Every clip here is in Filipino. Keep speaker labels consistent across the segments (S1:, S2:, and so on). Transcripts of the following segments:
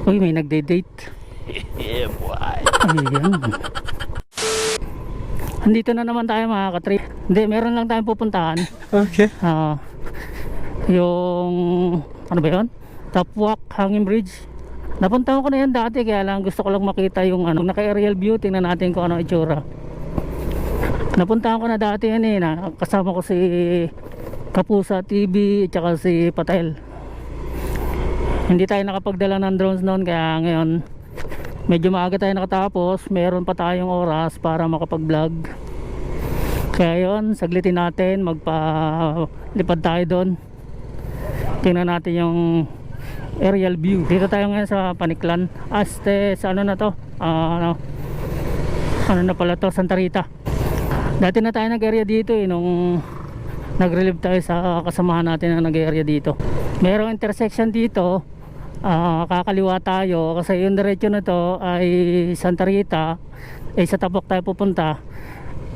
S1: Uy, may nagde-date.
S2: Yeah, boy.
S1: Ayan. Andito na naman tayo mga katrip. Hindi, meron lang tayong pupuntahan.
S2: Okay.
S1: Yung ano ba yun? Tapwak Hanging Bridge. Napuntahan ko na yan dati, kaya lang gusto ko lang makita yung ano, naka-aerial view. Tingnan natin kung ano itsura. Napuntahan ko na dati yan eh, kasama ko si Kapusa TV at saka si Patel. Hindi tayo nakapagdala ng drones noon, kaya ngayon medyo maaga tayo nakatapos. Meron pa tayong oras para makapag-vlog. Kaya yun, saglitin natin, magpalipad tayo doon. Tingnan natin yung aerial view. Dito tayo ngayon sa Paniklan. Sa ano na to? Ano na pala to? Santa Rita. Dati na tayo nag-area dito eh, nung nag-relieve tayo sa kasamahan natin na nag-area dito. Merong intersection dito. Kakaliwa tayo kasi yung diretso na to ay Santa Rita, sa Tapok tayo pupunta.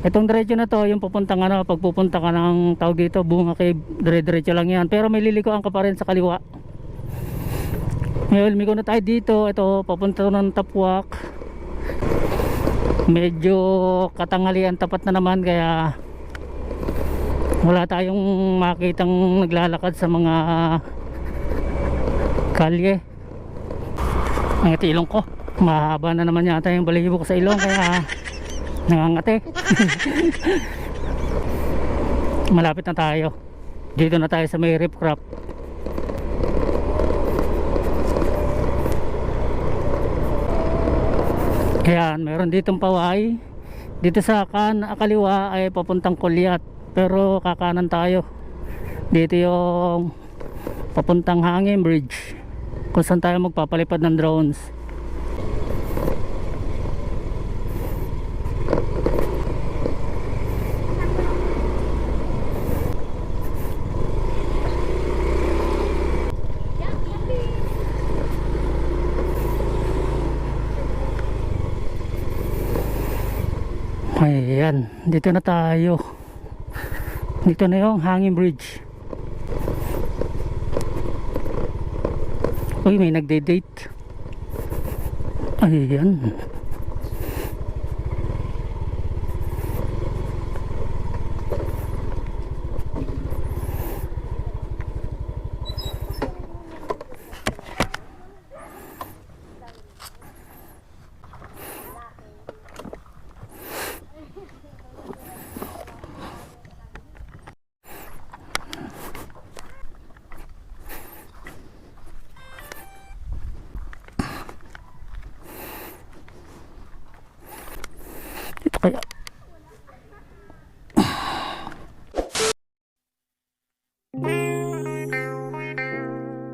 S1: Itong diretso na to yung pupuntang ano, pag pupunta ka ng tawag dito Bunga Cave, dire-diretso lang yan, pero may lilikuan ka pa rin sa kaliwa. Ngayon lumiko na tayo dito. Ito papunta ng Tapwak. Medyo katanghalian tapat na naman, kaya wala tayong makitang naglalakad sa mga kalye. Ang ilong ko, mahaba na naman yata yung balahibo ko sa ilong, kaya nangangate. Malapit na tayo. Dito na tayo sa may Ripcrap. Ayan, meron ditong paway. Dito sa kaliwa ay papuntang Kulyat, pero kakanan tayo. Dito yung papuntang Hanging Bridge, kung saan tayo magpapalipad ng drones. Ayan, dito na tayo. Dito na yung Hanging Bridge. Uy, may nagde-date. Ayan. Ito kaya.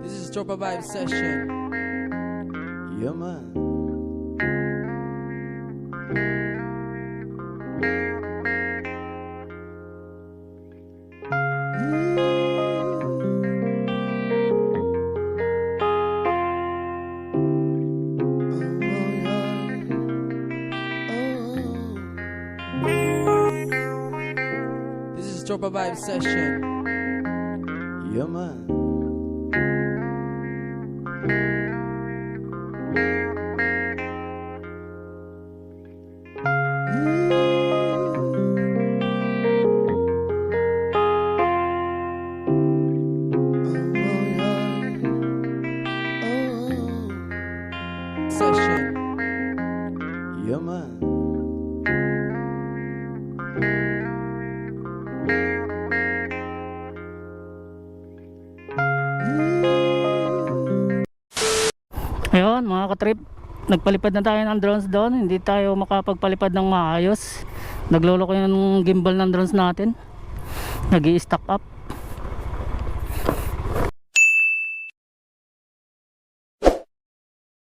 S2: This is Tropa Vibe Session. Yeah, man. This is Tropa Vibe Session. Yeah, man. Session. Yeah, man.
S1: Ayun mga katrip, nagpalipad na tayo ng drones doon. Hindi tayo makapagpalipad ng maayos. Naglolo ko yung gimbal ng drones natin, nag-i-stack up.